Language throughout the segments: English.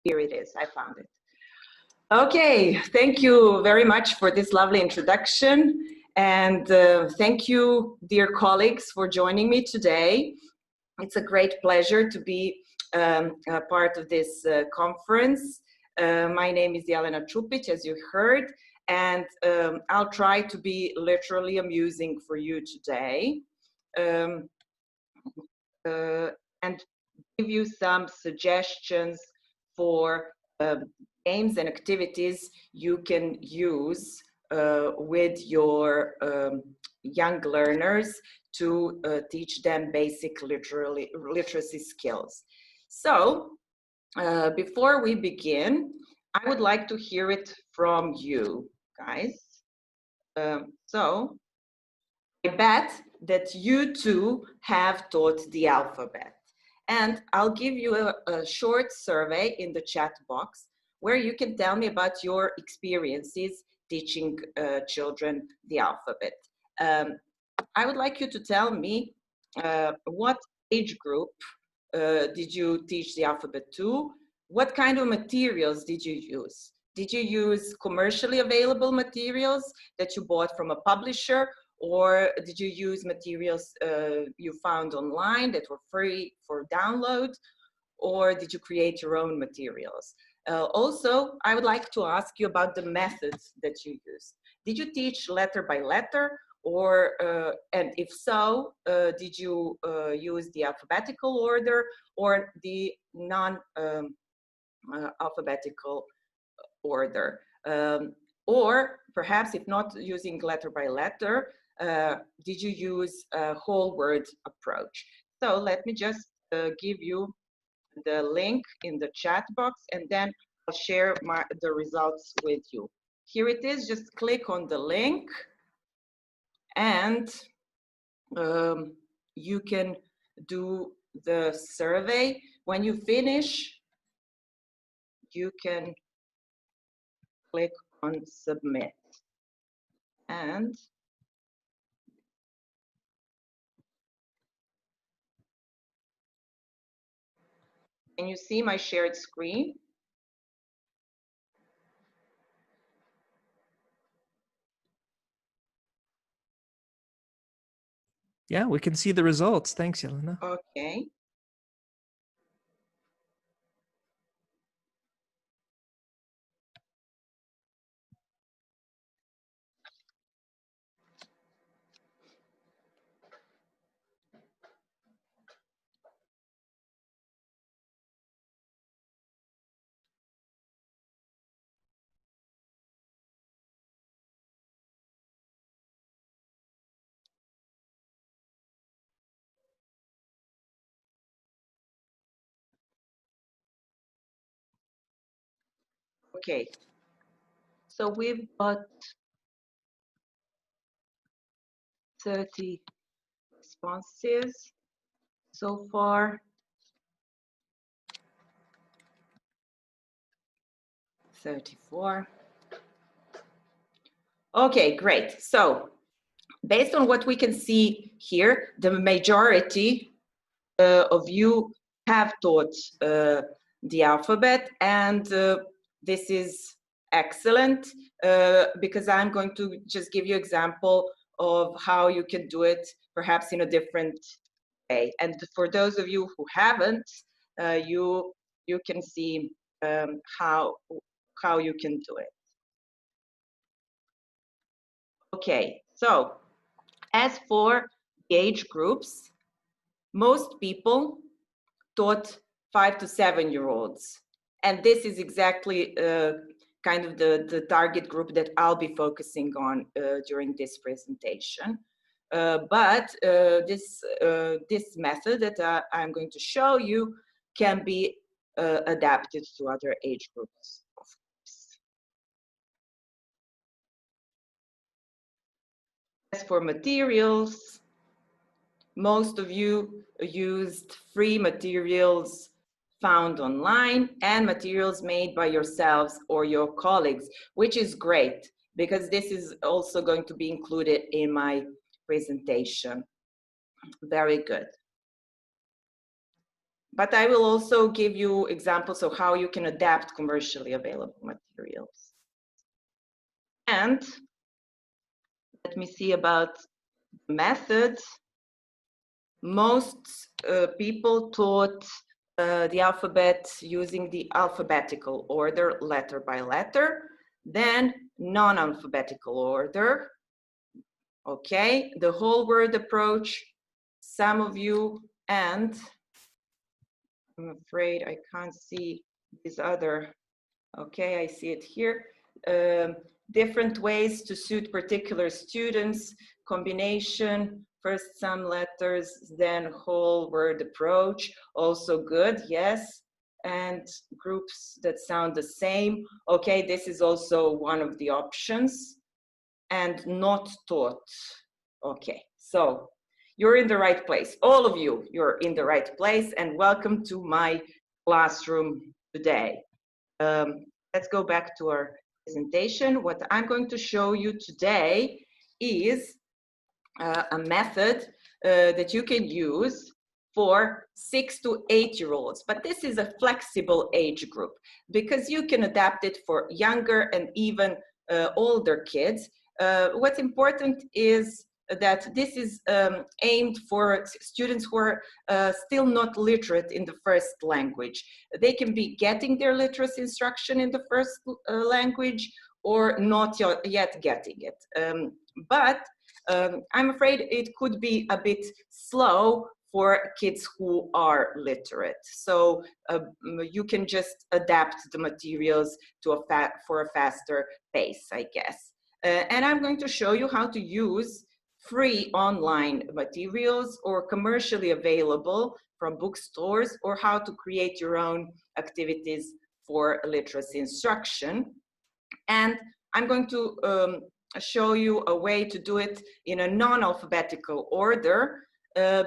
Here it is, I found it. Okay, thank you very much for this lovely introduction. And thank you, dear colleagues, for joining me today. It's a great pleasure to be a part of this conference. My name is Jelena Čupić, as you heard, and I'll try to be literally amusing for you today and give you some suggestions for games and activities you can use with your young learners to teach them basic literacy skills. So before we begin, I would like to hear it from you guys. So I bet that you too have taught the alphabet. And I'll give you a short survey in the chat box where you can tell me about your experiences teaching children the alphabet. I would like you to tell me what age group did you teach the alphabet to? What kind of materials did you use? Did you use commercially available materials that you bought from a publisher? Or did you use materials you found online that were free for download? Or did you create your own materials? Also, I would like to ask you about the methods that you used. Did you teach letter by letter? Or, and if so, did you use the alphabetical order or the non-alphabetical order? Or perhaps if not using letter by letter, did you use a whole word approach? So let me just give you the link in the chat box and then I'll share the results with you. Here it is, just click on the link and you can do the survey. When you finish, you can click on submit. And can you see my shared screen? Yeah, we can see the results. Thanks, Jelena. Okay. Okay, so we've got 30 responses so far. 34. Okay, great. So based on what we can see here, the majority of you have taught the alphabet, and this is excellent because I'm going to just give you an example of how you can do it perhaps in a different way. And for those of you who haven't, you can see how you can do it. Okay, so as for the age groups, most people taught 5 to 7-year-olds. And this is exactly kind of the target group that I'll be focusing on during this presentation. But this method that I'm going to show you can be adapted to other age groups, of course. As for materials, most of you used free materials found online and materials made by yourselves or your colleagues, which is great because this is also going to be included in my presentation. Very good. But I will also give you examples of how you can adapt commercially available materials. And let me see about methods. Most people taught the alphabet using the alphabetical order, letter by letter, then non-alphabetical order. Okay, the whole word approach, some of you, and I'm afraid I can't see this other. Okay, I see it here. Different ways to suit particular students, combination, first some letters, then whole word approach, also good, yes. And groups that sound the same. Okay, this is also one of the options. And not taught. Okay, so you're in the right place. All of you, you're in the right place, and welcome to my classroom today. Let's go back to our presentation. What I'm going to show you today is a method that you can use for 6 to 8-year-olds, but this is a flexible age group because you can adapt it for younger and even older kids. What's important is that this is aimed for students who are still not literate in the first language. They can be getting their literacy instruction in the first language or not yet getting it. But I'm afraid it could be a bit slow for kids who are literate. So you can just adapt the materials to for a faster pace, I guess. And I'm going to show you how to use free online materials or commercially available from bookstores, or how to create your own activities for literacy instruction. And I'm going to show you a way to do it in a non-alphabetical order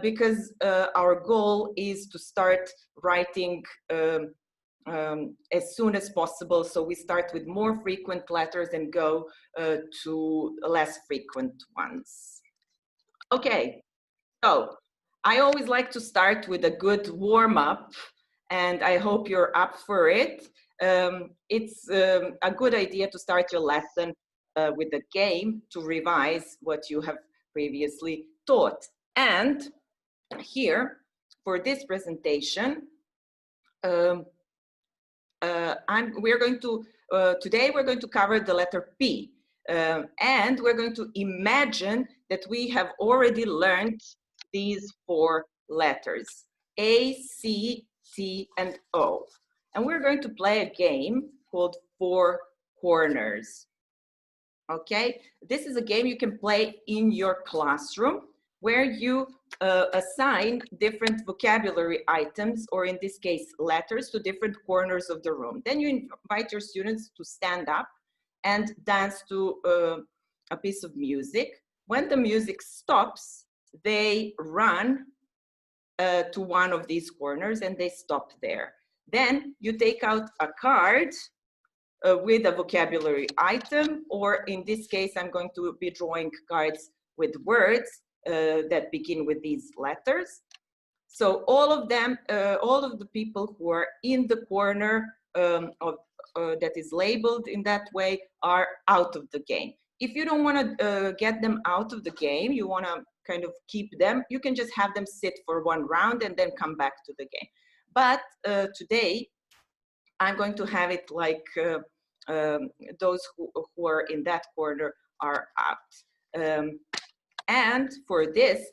because our goal is to start writing as soon as possible. So we start with more frequent letters and go to less frequent ones. Okay, so I always like to start with a good warm-up, and I hope you're up for it. It's a good idea to start your lesson with a game to revise what you have previously taught. And here, for this presentation, today we're going to cover the letter P. And we're going to imagine that we have already learned these 4 letters, A, C, T, and O. And we're going to play a game called 4 Corners. Okay, this is a game you can play in your classroom where you assign different vocabulary items, or in this case, letters, to different corners of the room. Then you invite your students to stand up and dance to a piece of music. When the music stops, they run to one of these corners and they stop there. Then you take out a card with a vocabulary item, or in this case, I'm going to be drawing cards with words that begin with these letters. So all of them, all of the people who are in the corner that is labeled in that way are out of the game. If you don't want to get them out of the game, you want to kind of keep them, you can just have them sit for 1 round and then come back to the game. But today, I'm going to have it like those who are in that corner are out. And for this,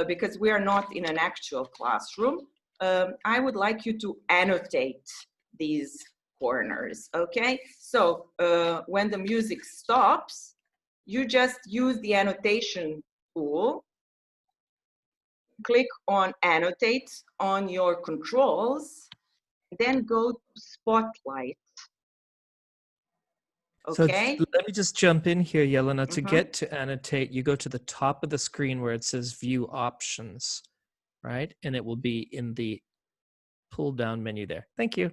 because we are not in an actual classroom, I would like you to annotate these corners, okay? So when the music stops, you just use the annotation tool, click on annotate on your controls, then go to spotlight. Okay. So let me just jump in here, Yelena. To get to annotate, you go to the top of the screen where it says View Options, right? And it will be in the pull-down menu there. Thank you.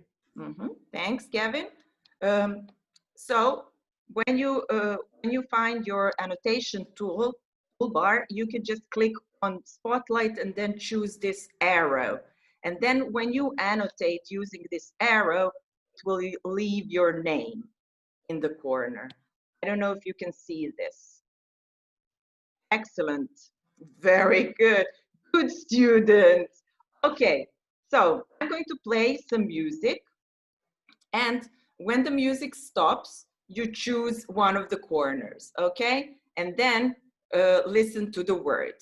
Thanks, Gavin. So when you find your annotation toolbar, you can just click on Spotlight and then choose this arrow. And then when you annotate using this arrow, it will leave your name in the corner. I don't know if you can see this. Excellent. Very good. Good student. Okay, so I'm going to play some music. And when the music stops, you choose one of the corners, okay? And then listen to the word.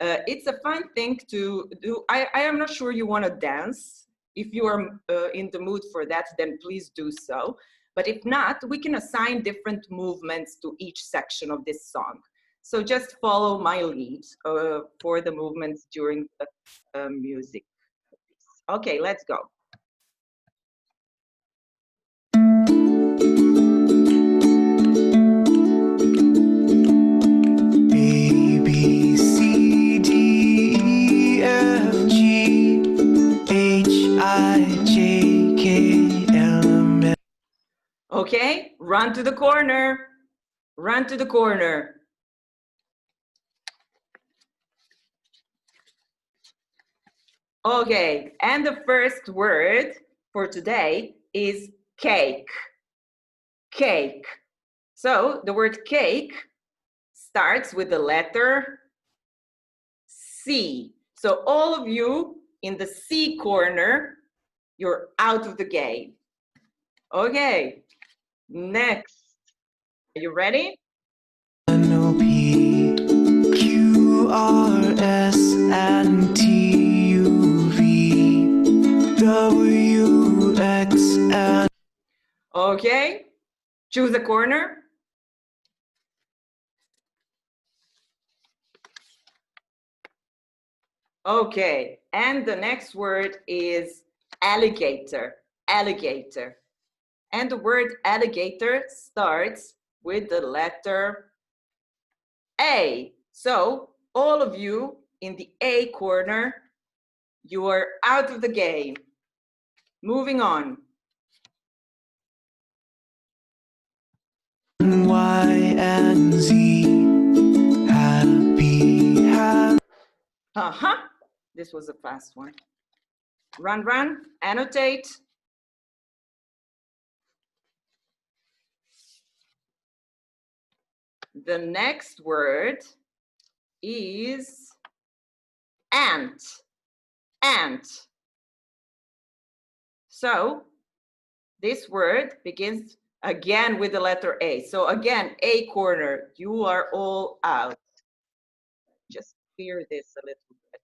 It's a fun thing to do. I am not sure you want to dance. If you are in the mood for that, then please do so. But if not, we can assign different movements to each section of this song. So just follow my lead for the movements during the music. Okay, let's go. Okay, run to the corner. Run to the corner. Okay, and the first word for today is cake. Cake. So the word cake starts with the letter C. So all of you in the C corner, you're out of the game. Okay, next. Are you ready? N-O-P, Q-R-S, and T-U-V, W-X, and... Okay, choose a corner. Okay, and the next word is alligator. Alligator. And the word alligator starts with the letter A. So all of you in the A corner, you are out of the game. Moving on. Y and Z, happy, happy. This was a fast one. Run, run, annotate. The next word is ant. Ant. So this word begins again with the letter A. So again, A corner, you are all out. Just clear this a little bit.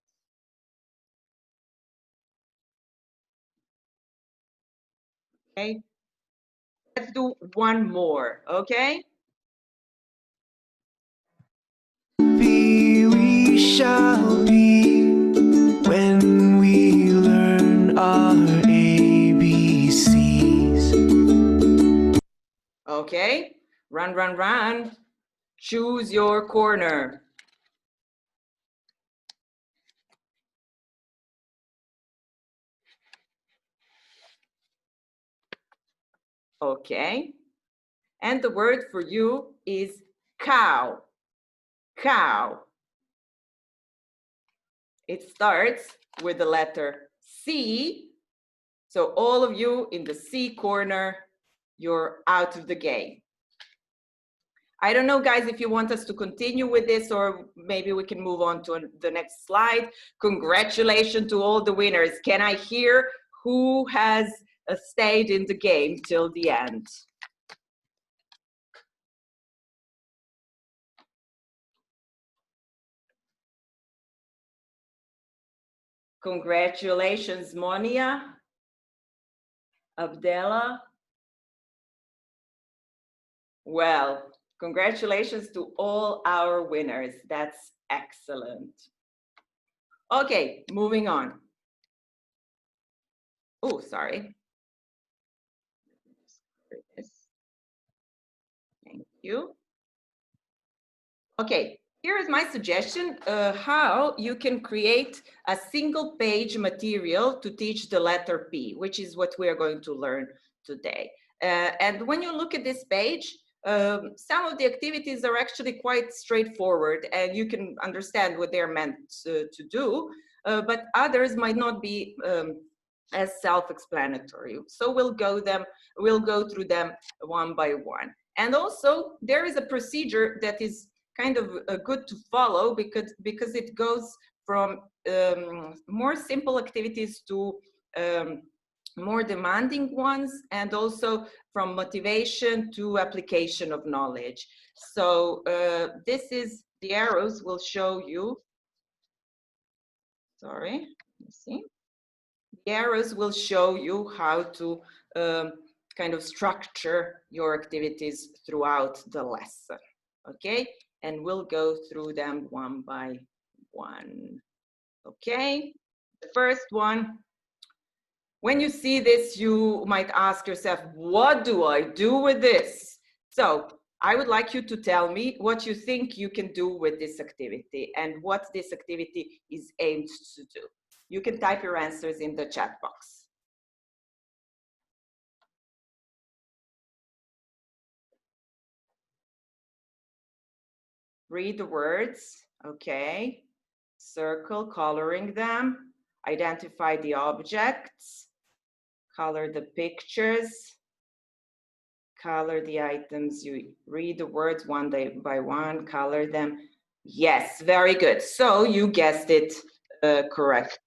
Okay. Let's do one more, okay? We shall be when we learn our ABCs. Okay, run, run, run. Choose your corner. Okay, and the word for you is cow. Cow. It starts with the letter C. So all of you in the C corner, you're out of the game. I don't know, guys, if you want us to continue with this or maybe we can move on to the next slide. Congratulations to all the winners. Can I hear who has stayed in the game till the end? Congratulations, Monia, Abdella. Well, congratulations to all our winners. That's excellent. Okay, moving on. Oh, sorry. Thank you. Okay, here is my suggestion how you can create a single page material to teach the letter P, which is what we are going to learn today. And when you look at this page, some of the activities are actually quite straightforward and you can understand what they're meant to do. but others might not be as self-explanatory. So we'll go through them one by one. And also there is a procedure that is kind of good to follow because it goes from more simple activities to more demanding ones, and also from motivation to application of knowledge. So this is, the arrows will show you, sorry, let's see. The arrows will show you how to kind of structure your activities throughout the lesson, okay? And we'll go through them one by one, okay? The first one, when you see this, you might ask yourself, what do I do with this? So I would like you to tell me what you think you can do with this activity and what this activity is aimed to do. You can type your answers in the chat box. Read the words, okay. Circle, coloring them, identify the objects, color the pictures, color the items. You read the words one by one, color them. Yes, very good. So you guessed it correctly.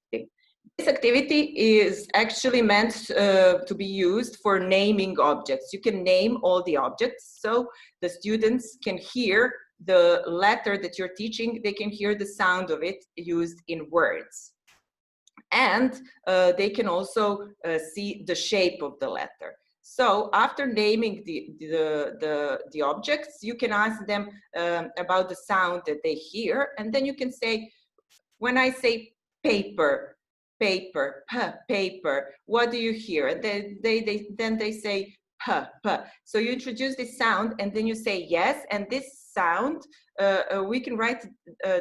This activity is actually meant to be used for naming objects. You can name all the objects so the students can hear the letter that you're teaching, they can hear the sound of it used in words. And they can also see the shape of the letter. So after naming the objects, you can ask them about the sound that they hear, and then you can say, when I say paper, paper, paper, what do you hear? And then they say p. So you introduce this sound, and then you say yes, and this sound, we can write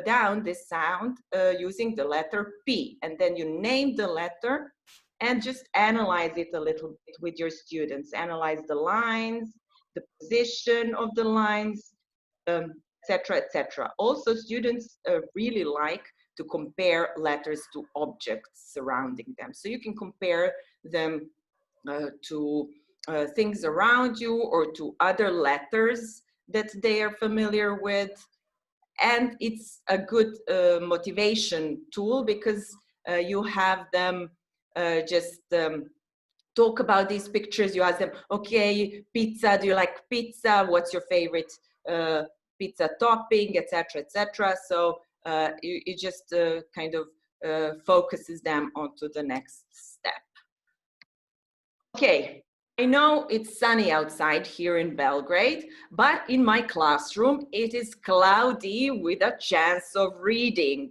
down this sound using the letter P, and then you name the letter and just analyze it a little bit with your students. Analyze the lines, the position of the lines, etc., etc. Also, students really like to compare letters to objects surrounding them. So you can compare them to things around you or to other letters that they are familiar with. And it's a good motivation tool because you have them just talk about these pictures. You ask them, okay, pizza, do you like pizza? What's your favorite pizza topping, etc., etc. So it just kind of focuses them onto the next step. Okay, I know it's sunny outside here in Belgrade, but in my classroom it is cloudy with a chance of reading.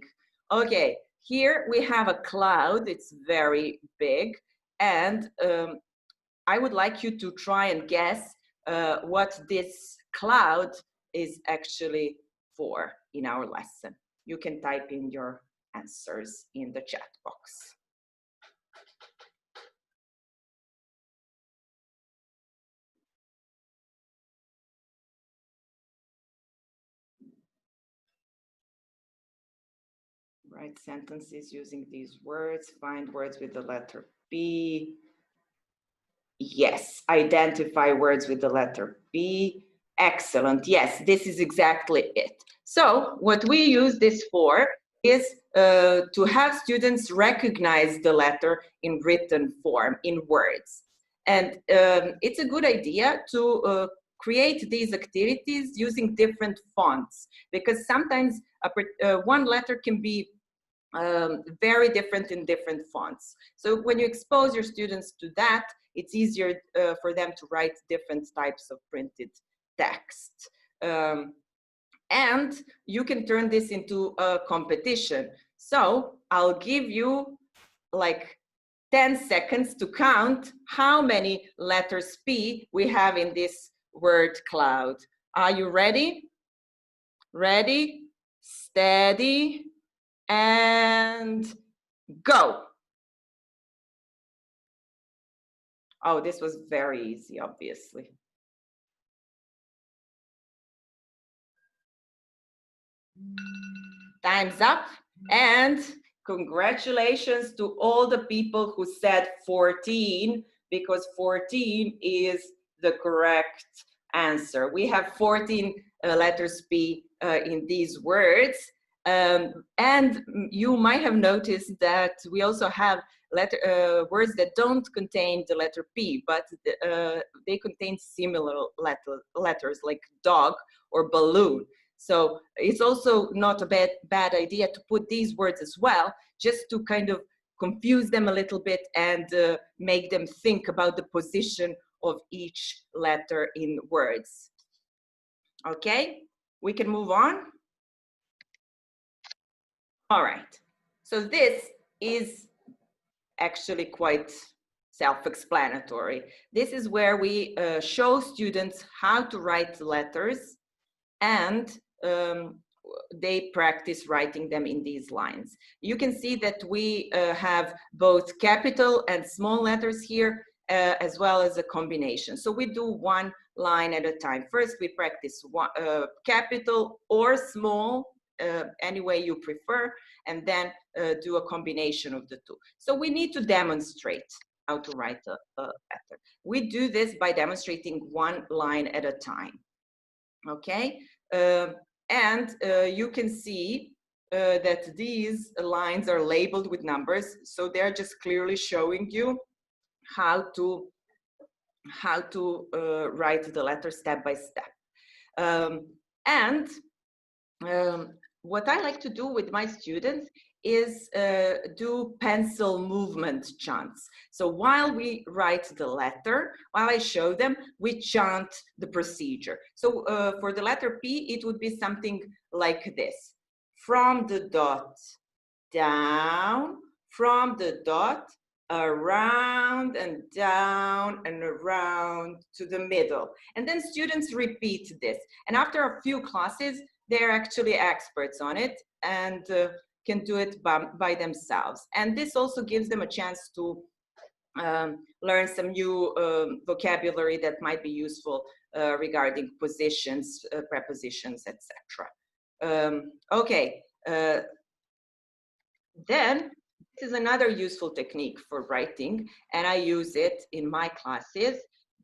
Okay, here we have a cloud, it's very big, and I would like you to try and guess what this cloud is actually for in our lesson. You can type in your answers in the chat box. Write sentences using these words. Find words with the letter B. Yes, identify words with the letter B. Excellent. Yes, this is exactly it. So what we use this for is to have students recognize the letter in written form, in words. And it's a good idea to create these activities using different fonts, because sometimes one letter can be very different in different fonts. So when you expose your students to that, it's easier for them to write different types of printed text. And you can turn this into a competition. So I'll give you like 10 seconds to count how many letters P we have in this word cloud. Are you ready? Ready, steady, and go. Oh, this was very easy, obviously. Time's up, and Congratulations to all the people who said 14, because 14 is the correct answer. We have 14 letters P in these words. And you might have noticed that we also have words that don't contain the letter P, but they contain similar letters like dog or balloon. So it's also not a bad idea to put these words as well, just to kind of confuse them a little bit and make them think about the position of each letter in words. Okay, we can move on. All right, so this is actually quite self-explanatory. This is where we show students how to write letters, and they practice writing them in these lines. You can see that we have both capital and small letters here, as well as a combination. So we do one line at a time. First, we practice capital or small, any way you prefer, and then do a combination of the two. So we need to demonstrate how to write a letter. We do this by demonstrating one line at a time. Okay, and you can see that these lines are labeled with numbers, so they're just clearly showing you how to write the letter step by step. What I like to do with my students is do pencil movement chants. So while we write the letter, while I show them, we chant the procedure. So for the letter P, it would be something like this. From the dot down, from the dot around and down and around to the middle. And then students repeat this. And after a few classes, they're actually experts on it and can do it by themselves. And this also gives them a chance to learn some new vocabulary that might be useful regarding positions, prepositions, etc. Okay, then this is another useful technique for writing, and I use it in my classes,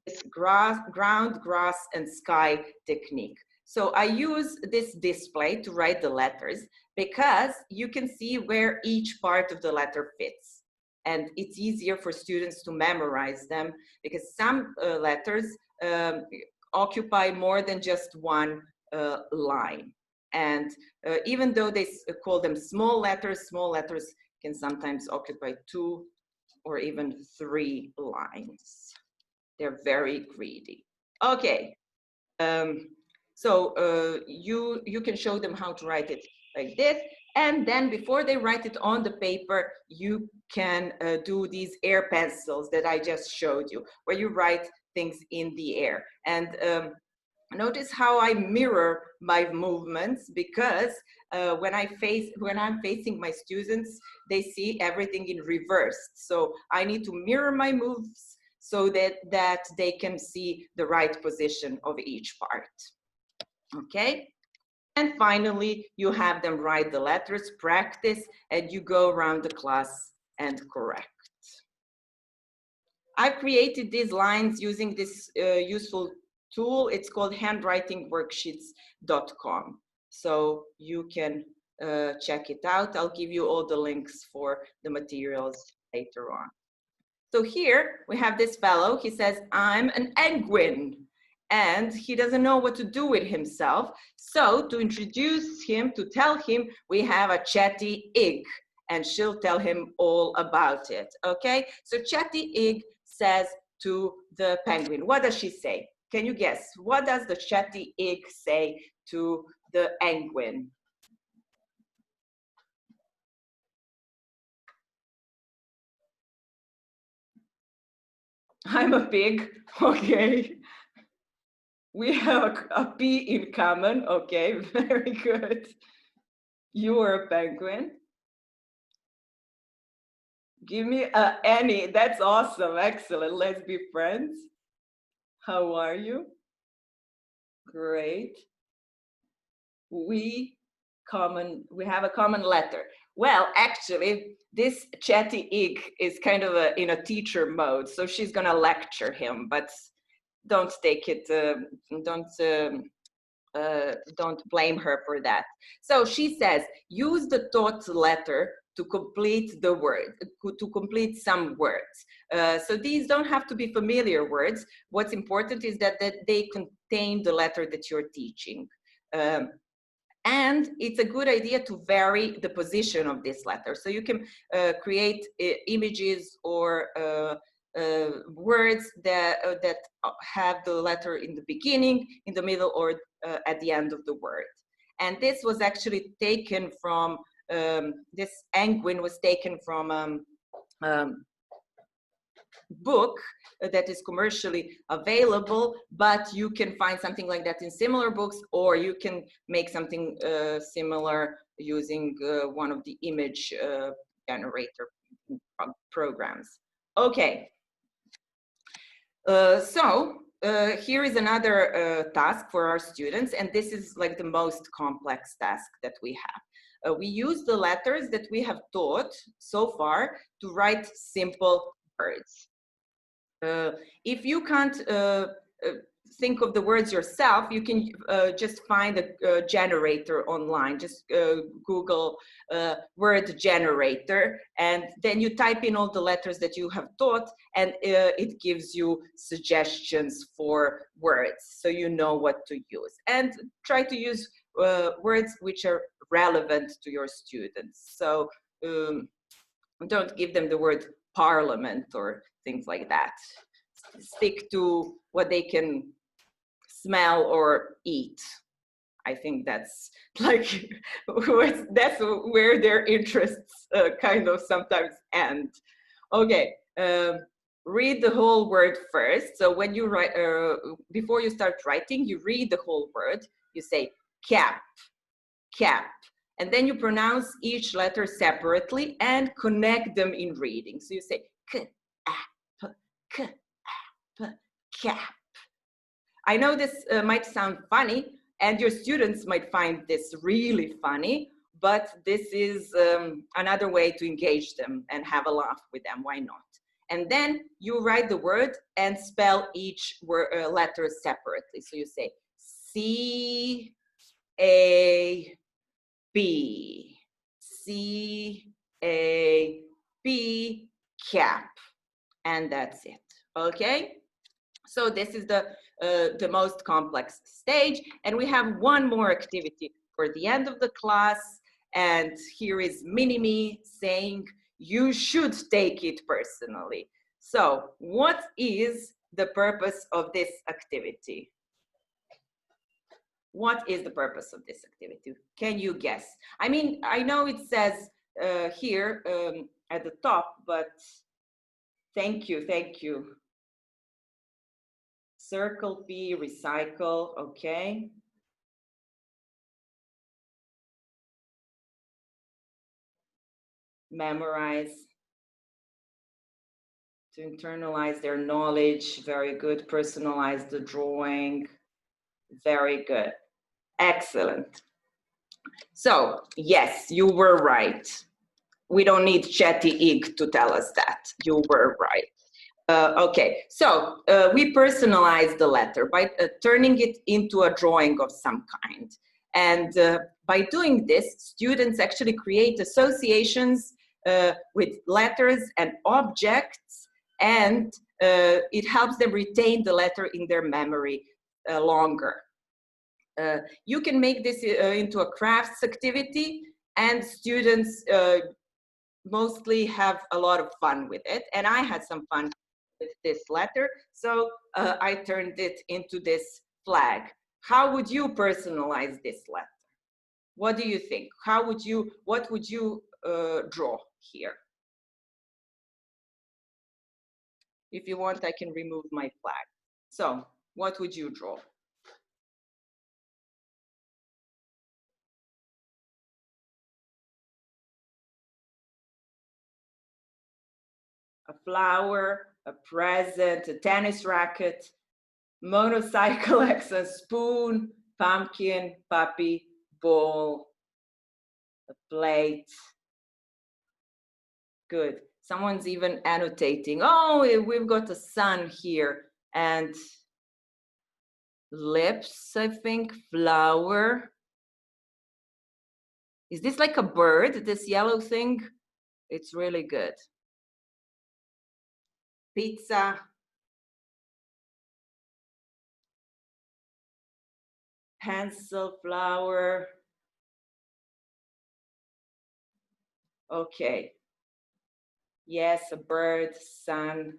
this ground, grass, and sky technique. So I use this display to write the letters because you can see where each part of the letter fits. And it's easier for students to memorize them because some letters occupy more than just one line. And even though they call them small letters can sometimes occupy 2 or even 3 lines. They're very greedy. Okay. So you can show them how to write it like this, and then before they write it on the paper, you can do these air pencils that I just showed you, where you write things in the air. And notice how I mirror my movements, because when I'm facing my students, they see everything in reverse. So I need to mirror my moves so that they can see the right position of each part. Okay, and finally you have them write the letters, practice, and you go around the class and correct. I created these lines using this useful tool. It's called handwritingworksheets.com, so you can check it out. I'll give you all the links for the materials later on. So here we have this fellow. He says, I'm an penguin. And he doesn't know what to do with himself. So to introduce him, to tell him, we have a chatty egg, and she'll tell him all about it. Okay, so chatty egg says to the penguin, what does she say? Can you guess? What does the chatty egg say to the penguin? I'm a pig. Okay. We have a P in common. Okay, very good. You are a penguin. Give me any. That's awesome. Excellent. Let's be friends. How are you? Great. We have a common letter. Well, actually, this chatty ig is kind of in a teacher mode, so she's gonna lecture him, but don't take it, don't blame her for that. So she says, use the taught letter to complete the word, to complete some words. So these don't have to be familiar words. What's important is that they contain the letter that you're teaching. And it's a good idea to vary the position of this letter. So you can create images or words that have the letter in the beginning, in the middle, or at the end of the word. And this was actually taken from, this penguin was taken from book that is commercially available, but you can find something like that in similar books, or you can make something similar using one of the image generator programs. Okay, here is another task for our students, and this is like the most complex task that we have. We use the letters that we have taught so far to write simple words. If you can't think of the words yourself, you can just find a generator online. Just Google word generator, and then you type in all the letters that you have taught, and it gives you suggestions for words, so you know what to use. And try to use words which are relevant to your students. So don't give them the word parliament or things like that. Stick to what they can smell or eat. I think that's like, that's where their interests kind of sometimes end. Okay, read the whole word first. So when you write, before you start writing, you read the whole word. You say cap, cap. And then you pronounce each letter separately and connect them in reading. So you say k, ap, k, ap, cap. I know this might sound funny, and your students might find this really funny, but this is another way to engage them and have a laugh with them. Why not? And then you write the word and spell each letter separately. So you say C, A, B, C, A, B, cap, and that's it. Okay, so this is the most complex stage, and we have one more activity for the end of the class, and here is Minime saying you should take it personally. So what is the purpose of this activity? What is the purpose of this activity? Can you guess? I mean, I know it says here at the top, but thank you, thank you. Circle P, recycle, okay. Memorize, to internalize their knowledge, very good. Personalize the drawing, very good. Excellent. So, yes, you were right. We don't need chatty ig to tell us that. You were right. Okay, so we personalize the letter by turning it into a drawing of some kind. And by doing this, students actually create associations with letters and objects, and it helps them retain the letter in their memory longer. You can make this into a crafts activity, and students mostly have a lot of fun with it. And I had some fun with this letter, so I turned it into this flag. How would you personalize this letter? What do you think? What would you draw here? If you want, I can remove my flag. So what would you draw? A flower, a present, a tennis racket, motorcycle, a spoon, pumpkin, puppy, ball, a plate, Good. Someone's even annotating. Oh, we've got a sun here. And lips, I think, flower. Is this like a bird, this yellow thing? It's really good. Pizza. Pencil, flower. Okay. Yes, a bird, sun,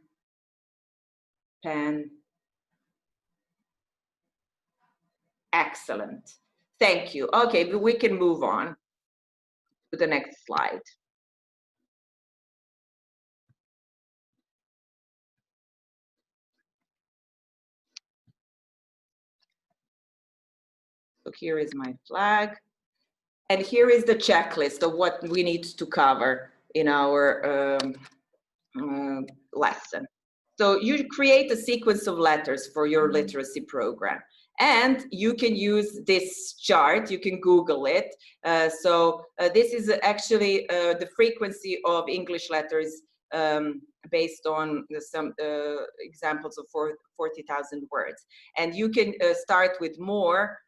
pen. Excellent. Thank you. Okay, we can move on to the next slide. So here is my flag. And here is the checklist of what we need to cover in our lesson. So you create a sequence of letters for your literacy program. And you can use this chart, you can Google it. This is actually the frequency of English letters based on some examples of 40,000 words. And you can start with more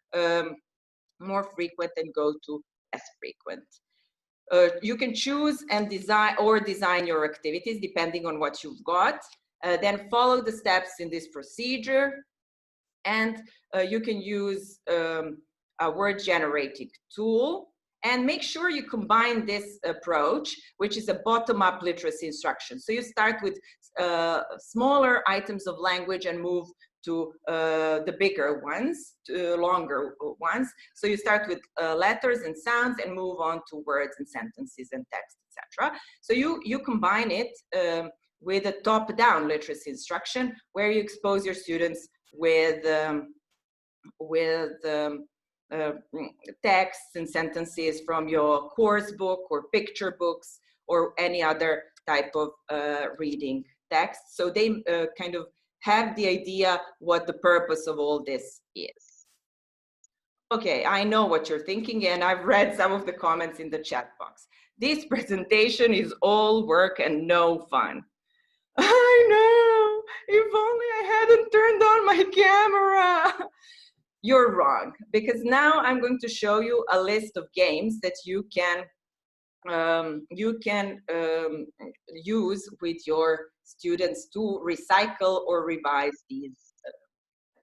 frequent and go to less frequent. You can choose and design your activities depending on what you've got. Then follow the steps in this procedure. And you can use a word generating tool. And make sure you combine this approach, which is a bottom-up literacy instruction. So you start with smaller items of language and move to the bigger ones, longer ones. So you start with letters and sounds and move on to words and sentences and text, etc. So you combine it with a top-down literacy instruction where you expose your students with texts and sentences from your course book or picture books or any other type of reading text. So they kind of have the idea what the purpose of all this is. Okay, I know what you're thinking, and I've read some of the comments in the chat box. This presentation is all work and no fun. I know, if only I hadn't turned on my camera. You're wrong, because now I'm going to show you a list of games that you can use with your students to recycle or revise these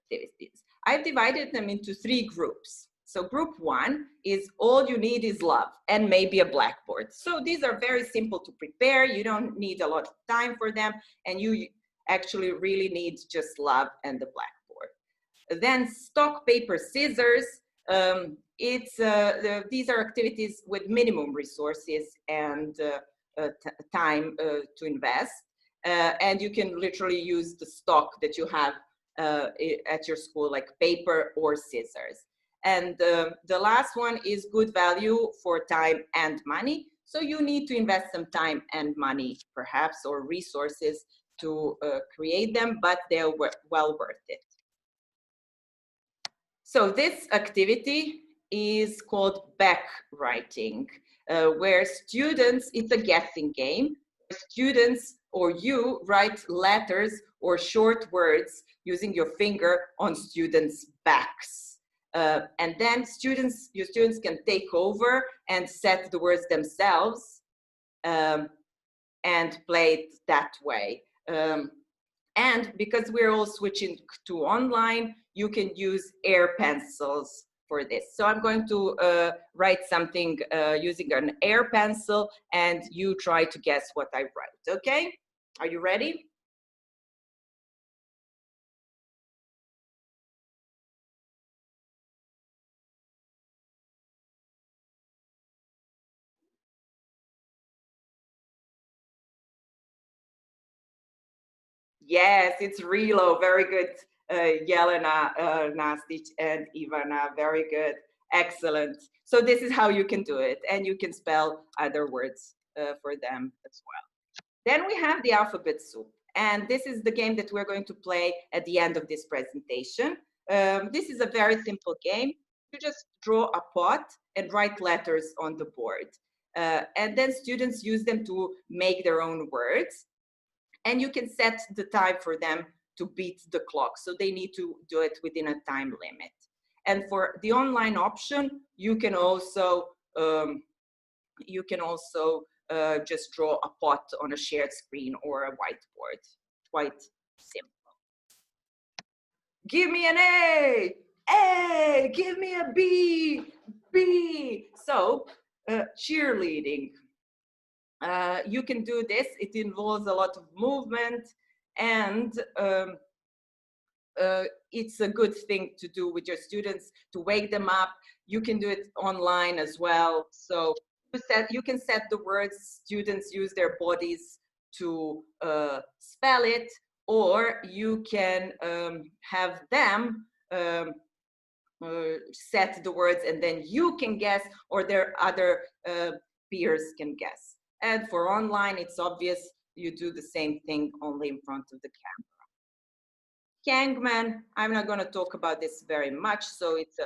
activities. I've divided them into 3 groups. So group 1 is all you need is love and maybe a blackboard. So these are very simple to prepare. You don't need a lot of time for them, and you actually really need just love and the blackboard. Then stock, paper, scissors. These are activities with minimum resources and time to invest. And you can literally use the stock that you have at your school, like paper or scissors. And the last one is good value for time and money. So you need to invest some time and money, perhaps, or resources to create them, but they're well worth it. So this activity is called back writing, where students, it's a guessing game, students or you write letters or short words using your finger on students' backs. And then your students can take over and set the words themselves and play it that way. And because we're all switching to online, you can use air pencils for this. So I'm going to write something using an air pencil, and you try to guess what I write, okay? Are you ready? Yes, it's RELO. Very good, Yelena, Nastic, and Ivana. Very good. Excellent. So this is how you can do it, and you can spell other words for them as well. Then we have the alphabet soup, and this is the game that we're going to play at the end of this presentation. This is a very simple game. You just draw a pot and write letters on the board. And then students use them to make their own words. And you can set the time for them to beat the clock. So they need to do it within a time limit. And for the online option, you can also just draw a pot on a shared screen or a whiteboard. Quite simple. Give me an A! A! Give me a B! B! So, cheerleading. You can do this. It involves a lot of movement, and it's a good thing to do with your students to wake them up. You can do it online as well. So you can set the words, students use their bodies to spell it, or you can have them set the words and then you can guess, or their other peers can guess. And for online, it's obvious you do the same thing, only in front of the camera. Hangman, I'm not going to talk about this very much, so it's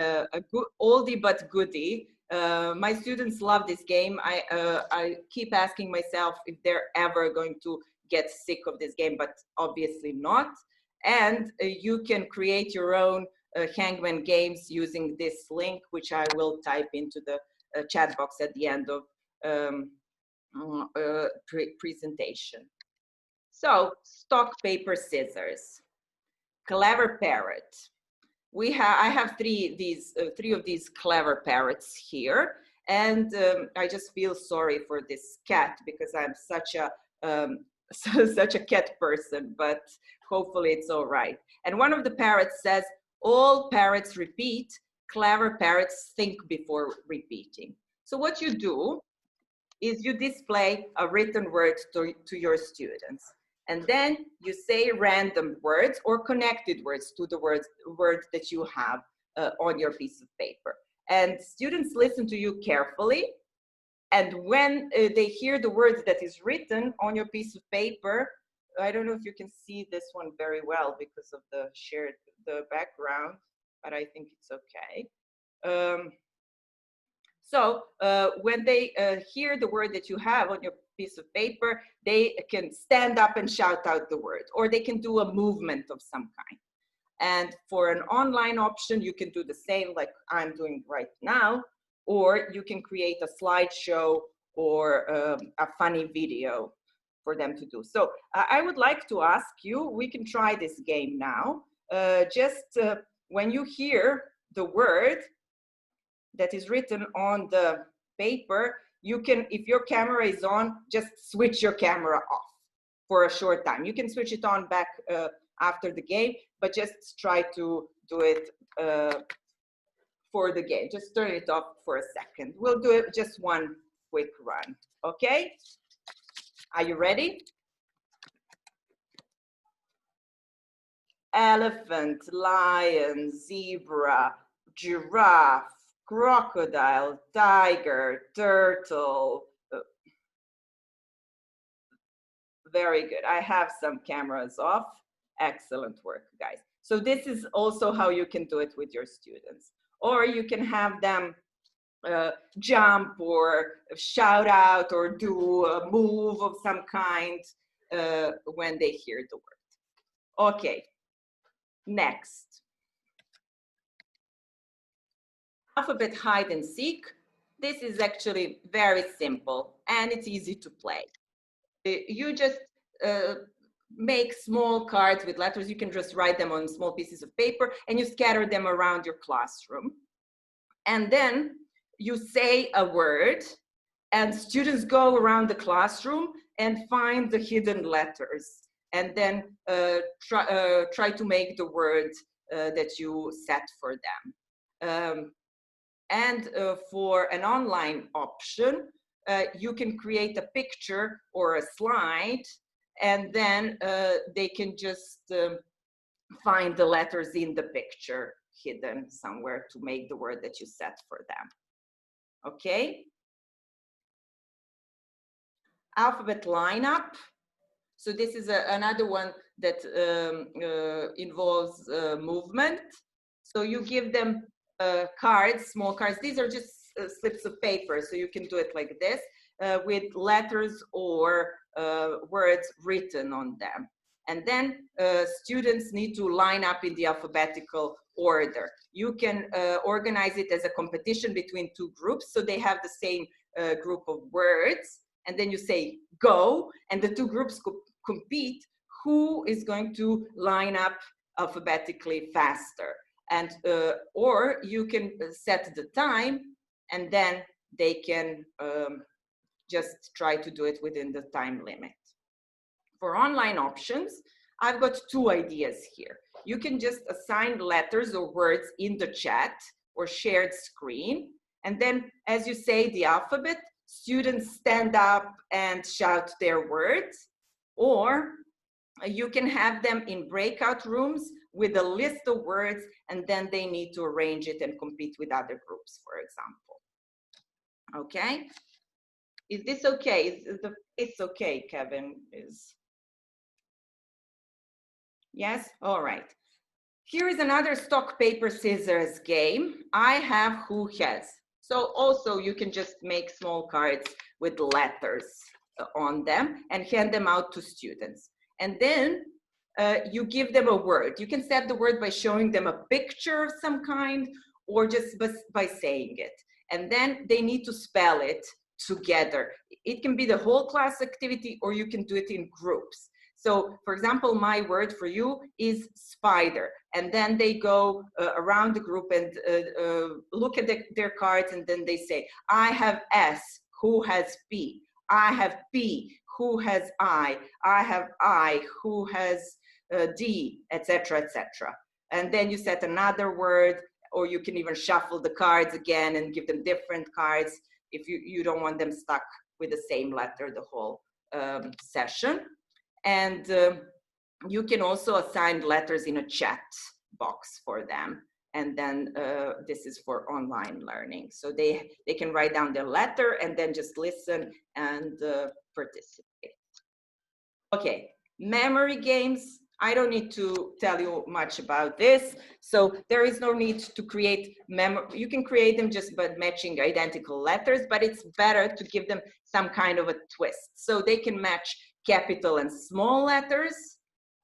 a good oldie but goodie. My students love this game. I keep asking myself if they're ever going to get sick of this game, but obviously not. And you can create your own Hangman games using this link, which I will type into the chat box at the end of presentation. So, stock, paper, scissors. Clever parrot. I have three of these clever parrots here, and I just feel sorry for this cat because I'm such a cat person, but hopefully it's all right. And one of the parrots says, all parrots repeat, clever parrots think before repeating. So what you do is you display a written word to your students. And then you say random words or connected words to the words that you have on your piece of paper. And students listen to you carefully. And when they hear the words that is written on your piece of paper, I don't know if you can see this one very well because of the background, but I think it's okay. So when they hear the word that you have on your piece of paper, they can stand up and shout out the word, or they can do a movement of some kind. And for an online option, you can do the same like I'm doing right now, or you can create a slideshow or a funny video for them to do. So I would like to ask you, we can try this game now. When you hear the word that is written on the paper, you can, if your camera is on, just switch your camera off for a short time. You can switch it on back after the game, but just try to do it for the game. Just turn it off for a second. We'll do it just one quick run, okay? Are you ready? Elephant, lion, zebra, giraffe, crocodile, tiger, turtle. Very good. I have some cameras off. Excellent work, guys. So this is also how you can do it with your students. Or you can have them jump or shout out or do a move of some kind when they hear the word. Okay, next. Alphabet hide and seek. This is actually very simple and it's easy to play. You just make small cards with letters. You can just write them on small pieces of paper and you scatter them around your classroom. And then you say a word and students go around the classroom and find the hidden letters and then try to make the word that you set for them. And for an online option, you can create a picture or a slide, and then they can just find the letters in the picture hidden somewhere to make the word that you set for them. Okay? Alphabet lineup. So this is another one that involves movement. So you give them cards, small cards. These are just slips of paper. So you can do it like this with letters or words written on them. And then students need to line up in the alphabetical order. You can organize it as a competition between two groups, so they have the same group of words, and then you say go, and the two groups compete who is going to line up alphabetically faster. And or you can set the time, and then they can just try to do it within the time limit. For online options, I've got two ideas here. You can just assign letters or words in the chat or shared screen. And then as you say the alphabet, students stand up and shout their words. Or you can have them in breakout rooms with a list of words, and then they need to arrange it and compete with other groups, for example. Okay? Is this okay? It's okay, Kevin is. Yes, all right. Here is another stock, paper, scissors game. I have who has. So also you can just make small cards with letters on them and hand them out to students. And then you give them a word. You can set the word by showing them a picture of some kind or just by saying it. And then they need to spell it together. It can be the whole class activity, or you can do it in groups. So for example, my word for you is spider. And then they go around the group and look at their cards, and then they say, I have S, who has P? I have P, who has I? I have I, who has D, etc., etc. And then you set another word, or you can even shuffle the cards again and give them different cards if you don't want them stuck with the same letter the whole session. And you can also assign letters in a chat box for them. And then this is for online learning. So they can write down their letter and then just listen and participate. Okay, memory games. I don't need to tell you much about this. So there is no need to create memory. You can create them just by matching identical letters, but it's better to give them some kind of a twist. So they can match capital and small letters,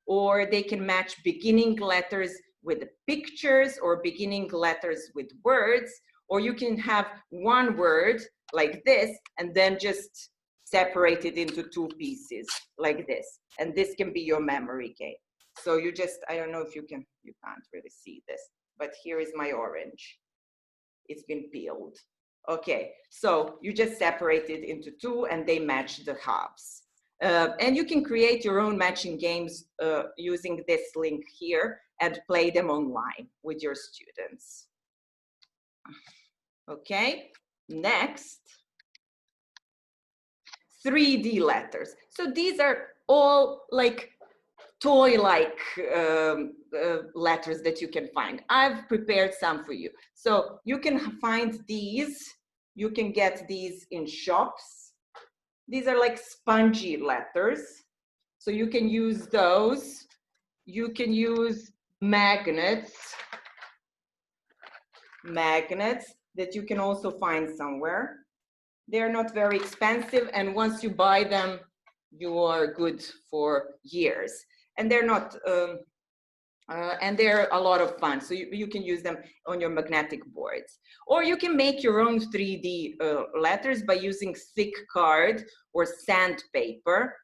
or they can match beginning letters with pictures or beginning letters with words, or you can have one word like this and then just separate it into two pieces like this. And this can be your memory game. So you just, I don't know if you can't really see this, but here is my orange. It's been peeled. Okay, so you just separate it into two and they match the halves. And you can create your own matching games using this link here and play them online with your students. Okay, next, 3D letters. So these are all like toy-like letters that you can find. I've prepared some for you. So you can find these, you can get these in shops. These are like spongy letters. So you can use those. You can use magnets that you can also find somewhere. They're not very expensive, and once you buy them, you are good for years. And they're not, and they're a lot of fun. So you can use them on your magnetic boards. Or you can make your own 3D letters by using thick card or sandpaper.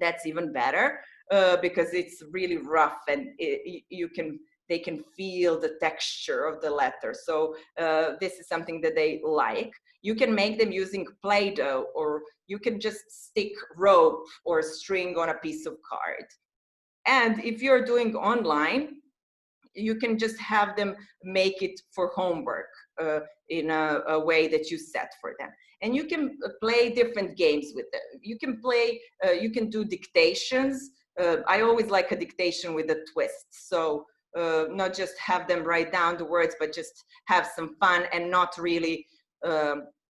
That's even better because it's really rough and they can feel the texture of the letter. So this is something that they like. You can make them using Play-Doh, or you can just stick rope or string on a piece of card. And if you're doing online, you can just have them make it for homework in a way that you set for them. And you can play different games with them. You can play, you can do dictations. I always like a dictation with a twist. So not just have them write down the words, but just have some fun and not really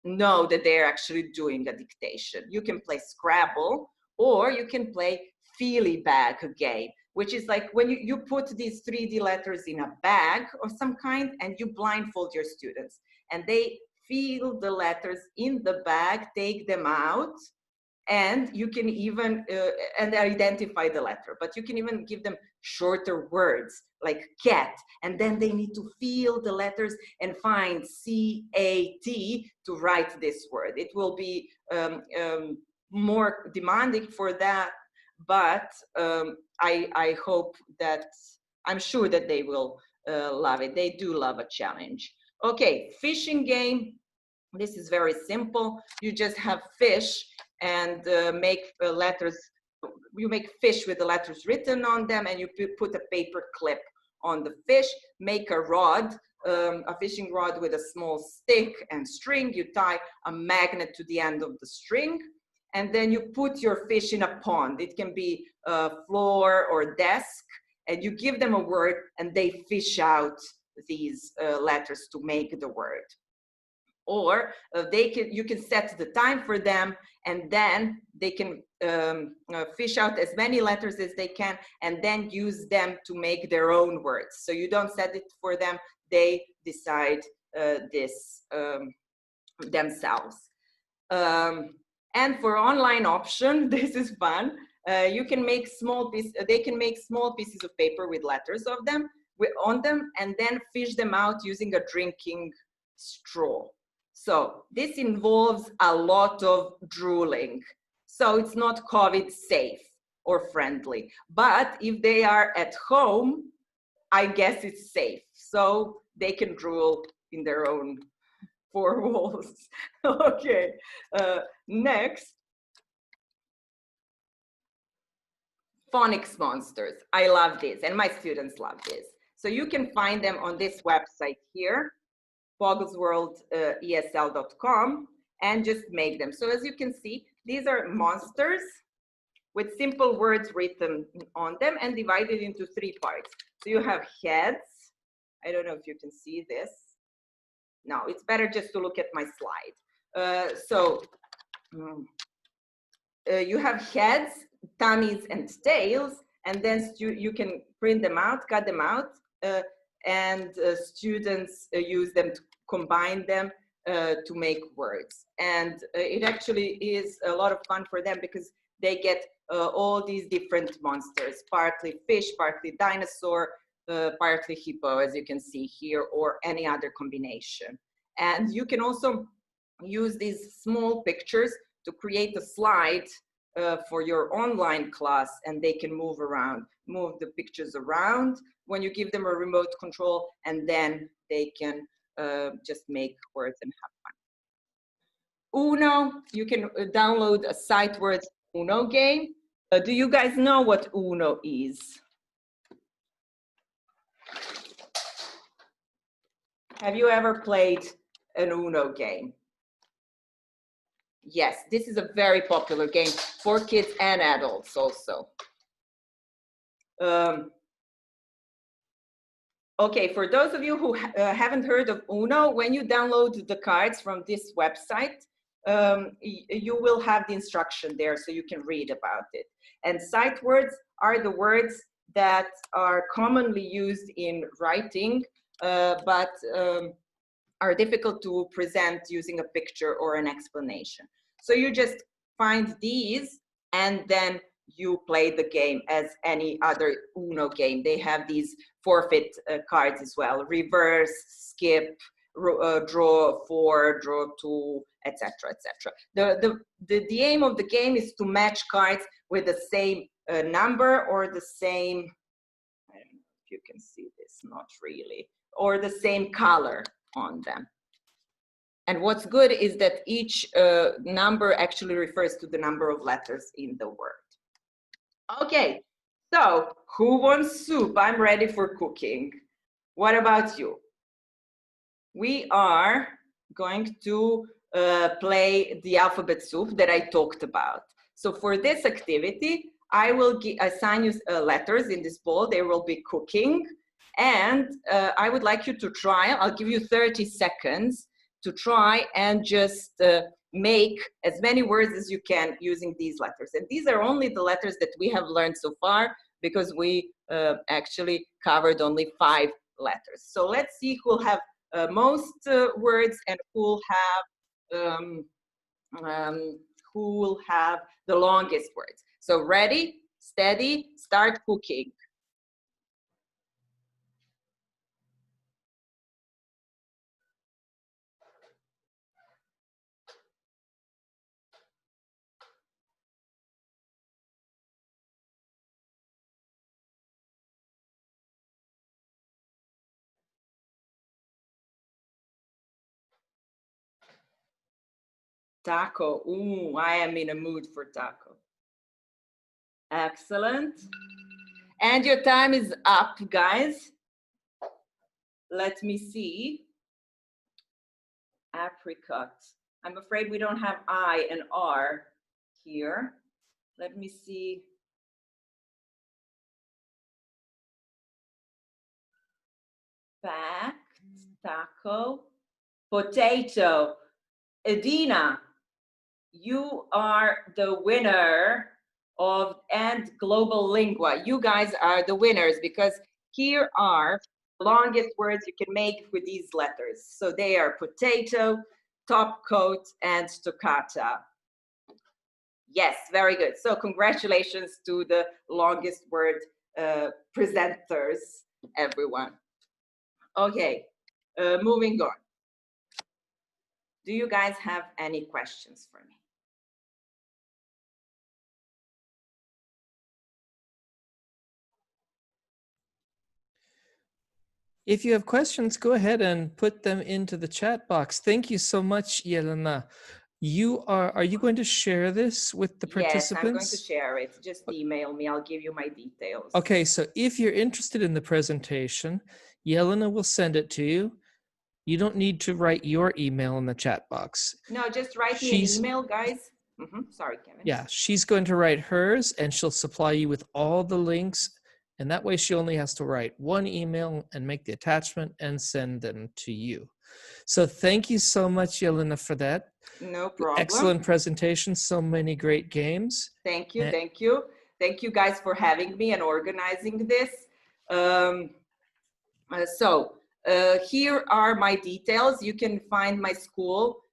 know that they're actually doing a dictation. You can play Scrabble, or you can play Feely Bag game, which is like when you put these 3D letters in a bag of some kind and you blindfold your students and they feel the letters in the bag, take them out, and you can even and identify the letter, but you can even give them shorter words like cat, and then they need to feel the letters and find C-A-T to write this word. It will be more demanding for that, but I hope that, I'm sure that they will love it. They do love a challenge. Okay, fishing game. This is very simple. You just have fish and make letters. You make fish with the letters written on them, and you put a paper clip on the fish. Make a rod, a fishing rod with a small stick and string. You tie a magnet to the end of the string, and then you put your fish in a pond. It can be a floor or desk, and you give them a word, and they fish out these letters to make the word. Or you can set the time for them, and then they can fish out as many letters as they can, and then use them to make their own words. So you don't set it for them, they decide this themselves. And for online option, this is fun. You can make they can make small pieces of paper with letters on them, and then fish them out using a drinking straw. So this involves a lot of drooling. So it's not COVID safe or friendly, but if they are at home, I guess it's safe. So they can drool in their own four walls. Okay, next. Phonics Monsters. I love this, and my students love this. So you can find them on this website here, bogglesworldesl.com, and just make them. So as you can see, these are monsters with simple words written on them and divided into 3 parts. So you have heads. I don't know if you can see this. No, it's better just to look at my slide. You have heads, tummies, and tails, and then you can print them out, cut them out, and students use them to combine them to make words. And it actually is a lot of fun for them because they get all these different monsters, partly fish, partly dinosaur, partly hippo, as you can see here, or any other combination. And you can also use these small pictures to create a slide for your online class, and they can move the pictures around when you give them a remote control, and then they can just make words and have fun. Uno, you can download a sight words Uno game. Do you guys know what Uno is? Have you ever played an Uno game? Yes, this is a very popular game for kids and adults also. Okay, for those of you who haven't heard of Uno, when you download the cards from this website, you will have the instruction there so you can read about it. And sight words are the words that are commonly used in writing, but are difficult to present using a picture or an explanation. So you just find these, and then you play the game as any other Uno game. They have these forfeit cards as well: reverse, skip, draw 4, draw 2, etc., etc. The aim of the game is to match cards with the same number or the same, I don't know if you can see this, not really, or the same color on them. And what's good is that each number actually refers to the number of letters in the word. Okay, so who wants soup? I'm ready for cooking. What about you? We are going to play the alphabet soup that I talked about. So for this activity, I will assign you letters in this bowl. They will be cooking. And I would like you to try, I'll give you 30 seconds to try and just make as many words as you can using these letters. And these are only the letters that we have learned so far, because we actually covered only 5 letters. So let's see who will have most words and who will have the longest words. So ready, steady, start cooking. Taco. Ooh, I am in a mood for taco. Excellent. And your time is up, guys. Let me see. Apricot. I'm afraid we don't have I and R here. Let me see. Fact, taco, potato. Edina, you are the winner of and Global Lingua. You guys are the winners because here are the longest words you can make with these letters. So they are potato, top coat, and toccata. Yes, very good. So congratulations to the longest word presenters, everyone. Okay, moving on. Do you guys have any questions for me? If you have questions, go ahead and put them into the chat box. Thank you so much, Yelena. Are you going to share this with the participants? Yes, I'm going to share it. Just email me. I'll give you my details. Okay, so if you're interested in the presentation, Yelena will send it to you. You don't need to write your email in the chat box. No, just write me an email, guys. Sorry, Kevin. Yeah, she's going to write hers and she'll supply you with all the links. And that way she only has to write one email and make the attachment and send them to you. So thank you so much, Yelena, for that. No problem. Excellent presentation. So many great games. Thank you. Thank you. Thank you guys for having me and organizing this. Here are my details. You can find my school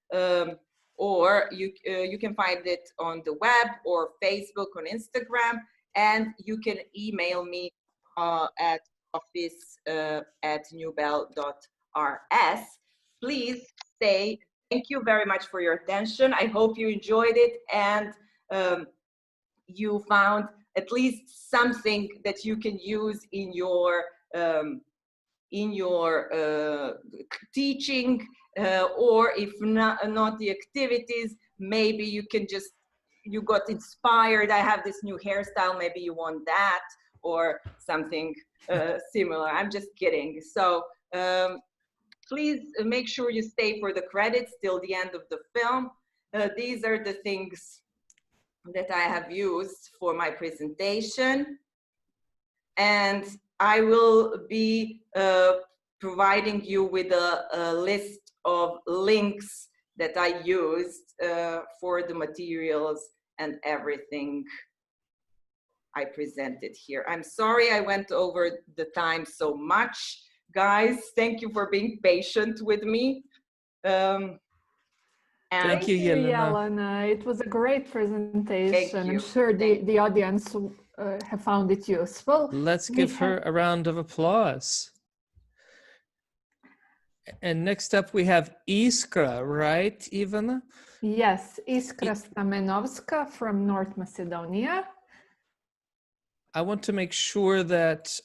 or you can find it on the web or Facebook, on Instagram, and you can email me at office@newbell.rs. Please say thank you very much for your attention. I hope you enjoyed it and you found at least something that you can use in your teaching, or if not the activities, maybe you can just, you got inspired. I have this new hairstyle, maybe you want that or something similar. I'm just kidding. So please make sure you stay for the credits till the end of the film. These are the things that I have used for my presentation. And I will be providing you with a list of links that I used for the materials and everything I presented here. I'm sorry I went over the time so much. Guys, thank you for being patient with me. Thank you, Yelena. It was a great presentation. I'm sure the audience have found it useful. Let's give her a round of applause. And next up we have Iskra, right, Ivana? Yes, Iskra Stamenovska from North Macedonia. I want to make sure that...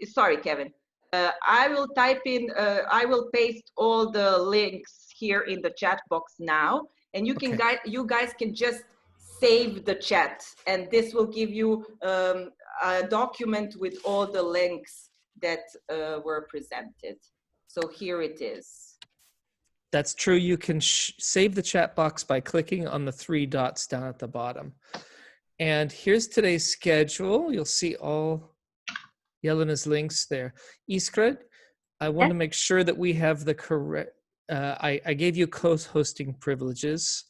Sorry, Kevin. I will type in, I will paste all the links here in the chat box now, and you can you guys can just save the chat, and this will give you a document with all the links that were presented. So here it is. That's true. You can save the chat box by clicking on the 3 dots down at the bottom. And here's today's schedule. You'll see all Yelena's links there. Iskra, I want to make sure that we have the correct, I gave you co-hosting privileges.